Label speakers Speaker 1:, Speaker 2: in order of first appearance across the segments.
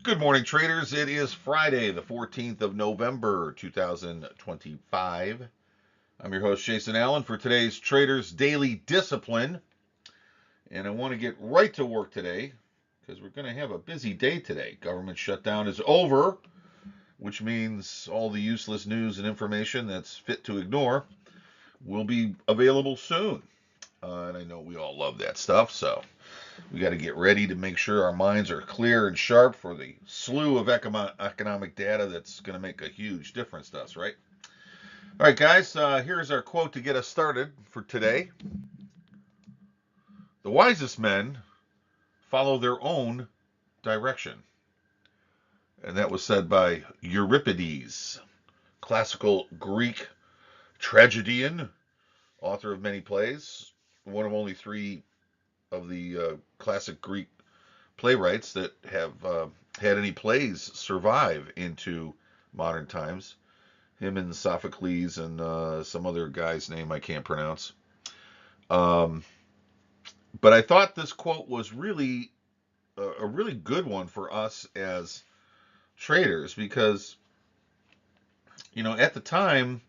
Speaker 1: Good morning, traders. It is Friday, the 14th of November, 2025. I'm your host, Jason Allen, for today's Traders Daily Discipline. And I want to get right to work today because we're going to have a busy day today. Government shutdown is over, which means all the useless news and information that's fit to ignore will be available soon. And I know we all love that stuff, so we got to get ready to make sure our minds are clear and sharp for the slew of economic data that's going to make a huge difference to us, right? All right, guys, here's our quote to get us started for today. The wisest men follow their own direction. And that was said by Euripides, classical Greek tragedian, author of many plays, one of only three of the classic Greek playwrights that have had any plays survive into modern times. Him and Sophocles and some other guy's name I can't pronounce. Um, but I thought this quote was really a really good one for us as traders because at the time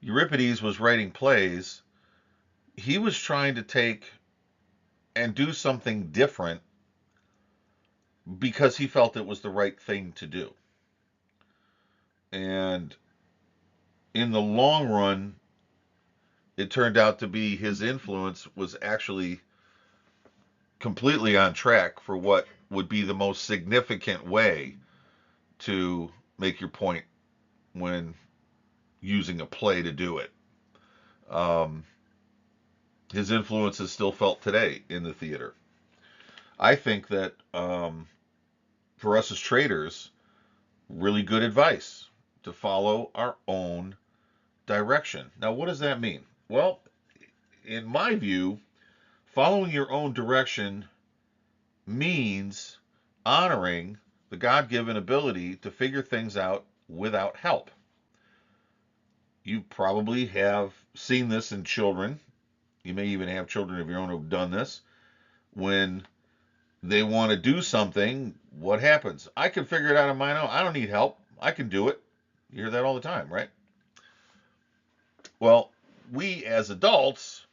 Speaker 1: Euripides was writing plays, he was trying to take and do something different because he felt it was the right thing to do. And in the long run, it turned out to be his influence was actually completely on track for what would be the most significant way to make your point when using a play to do it. Um, his influence is still felt today in the theater. I think that for us as traders, really good advice to follow our own direction. Now, what does that mean? Well, in my view, following your own direction means honoring the God given ability to figure things out without help. You probably have seen this in children. You may even have children of your own who've done this. When they want to do something, what happens? I can figure it out on my own. I don't need help. I can do it. You hear that all the time, right? Well, we as adults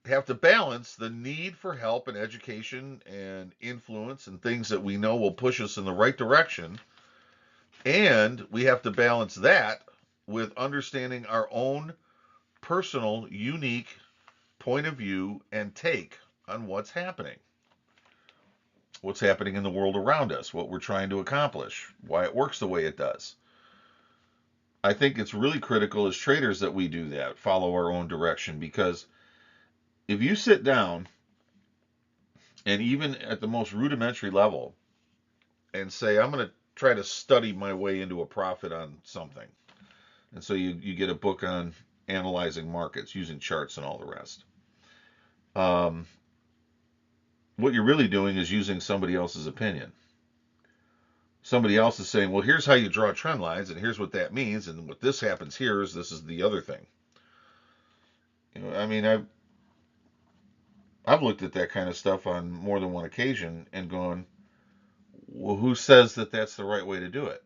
Speaker 1: have to balance the need for help and education and influence and things that we know will push us in the right direction. And we have to balance that with understanding our own personal, unique point of view and take on what's happening in the world around us, what we're trying to accomplish, why it works the way it does. I think it's really critical as traders that we do that, follow our own direction, because if you sit down and even at the most rudimentary level and say, I'm going to try to study my way into a profit on something, and so you get a book on analyzing markets using charts and all the rest. Um, what you're really doing is using somebody else's opinion. Somebody else is saying, well, here's how you draw trend lines, and here's what that means, and what this happens here is this is the other thing. I mean, I've looked at that kind of stuff on more than one occasion and gone, well, who says that that's the right way to do it?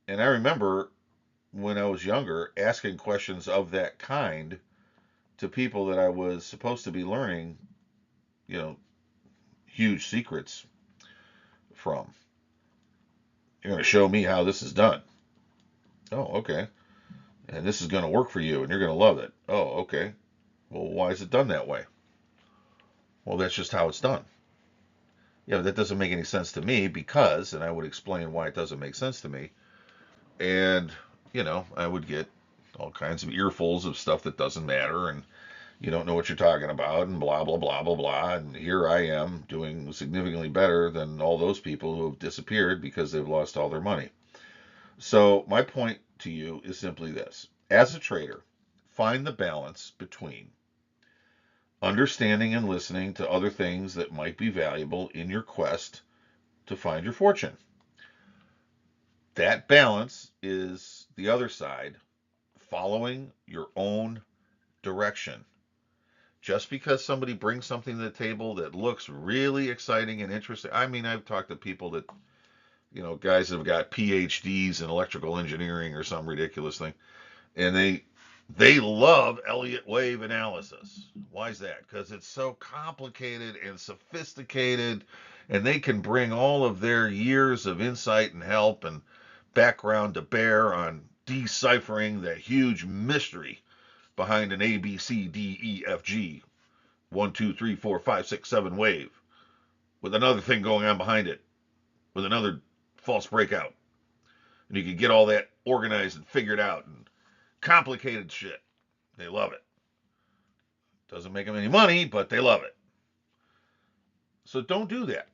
Speaker 1: And I remember when I was younger asking questions of that kind to people that I was supposed to be learning, you know, huge secrets from. You're going to show me how this is done. Oh, okay. And this is going to work for you and you're going to love it. Oh, okay. Well, why is it done that way? Well, that's just how it's done. Yeah, that doesn't make any sense to me because, and I would explain why it doesn't make sense to me. And, I would get all kinds of earfuls of stuff that doesn't matter and you don't know what you're talking about and blah, blah, blah, blah, blah. And here I am doing significantly better than all those people who have disappeared because they've lost all their money. So, my point to you is simply this: as a trader, find the balance between understanding and listening to other things that might be valuable in your quest to find your fortune. That balance is the other side, following your own direction. Just because somebody brings something to the table that looks really exciting and interesting. I mean, I've talked to people that, guys that have got PhDs in electrical engineering or some ridiculous thing, and they love Elliott wave analysis. Why is that? Because it's so complicated and sophisticated, and they can bring all of their years of insight and help and background to bear on deciphering the huge mystery behind an A, B, C, D, E, F, G, 1, 2, 3, 4, 5, 6, 7 wave, with another thing going on behind it, with another false breakout. And you can get all that organized and figured out and complicated shit. They love it. Doesn't make them any money, but they love it. So don't do that.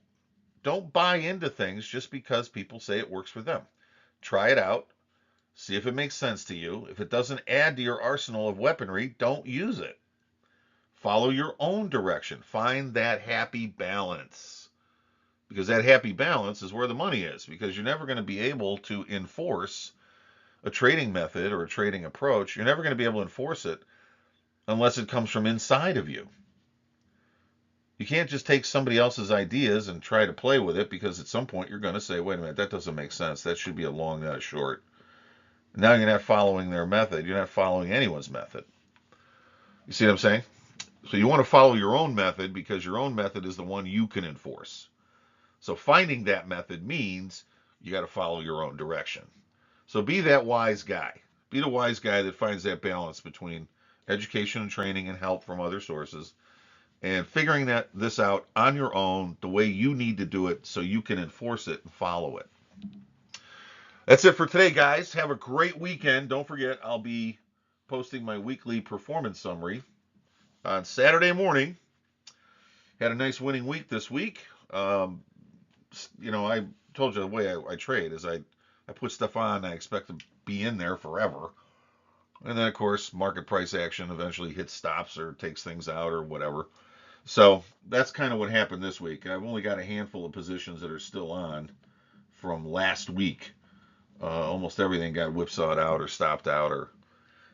Speaker 1: Don't buy into things just because people say it works for them. Try it out. See if it makes sense to you. If it doesn't add to your arsenal of weaponry, don't use it. Follow your own direction. Find that happy balance. Because that happy balance is where the money is. Because you're never going to be able to enforce a trading method or a trading approach. You're never going to be able to enforce it unless it comes from inside of you. You can't just take somebody else's ideas and try to play with it, because at some point you're going to say, wait a minute, that doesn't make sense. That should be a long, not a short. Now you're not following their method. You're not following anyone's method. You see what I'm saying? So you want to follow your own method because your own method is the one you can enforce. So finding that method means you got to follow your own direction. So be that wise guy. Be the wise guy that finds that balance between education and training and help from other sources, and figuring this out on your own the way you need to do it so you can enforce it and follow it. That's it for today, guys. Have a great weekend. Don't forget, I'll be posting my weekly performance summary on Saturday morning. Had a nice winning week this week. I told you the way I trade is I put stuff on, I expect to be in there forever. And then, of course, market price action eventually hits stops or takes things out or whatever. So that's kind of what happened this week. I've only got a handful of positions that are still on from last week. Almost everything got whipsawed out or stopped out or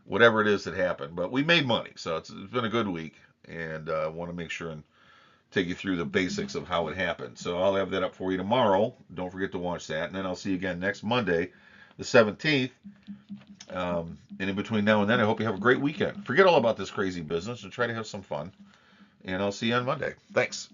Speaker 1: whatever it is that happened. But we made money, so it's been a good week, and I want to make sure and take you through the basics of how it happened. So I'll have that up for you tomorrow. Don't forget to watch that, and then I'll see you again next Monday, the 17th. And in between now and then, I hope you have a great weekend. Forget all about this crazy business and try to have some fun. And I'll see you on Monday. Thanks.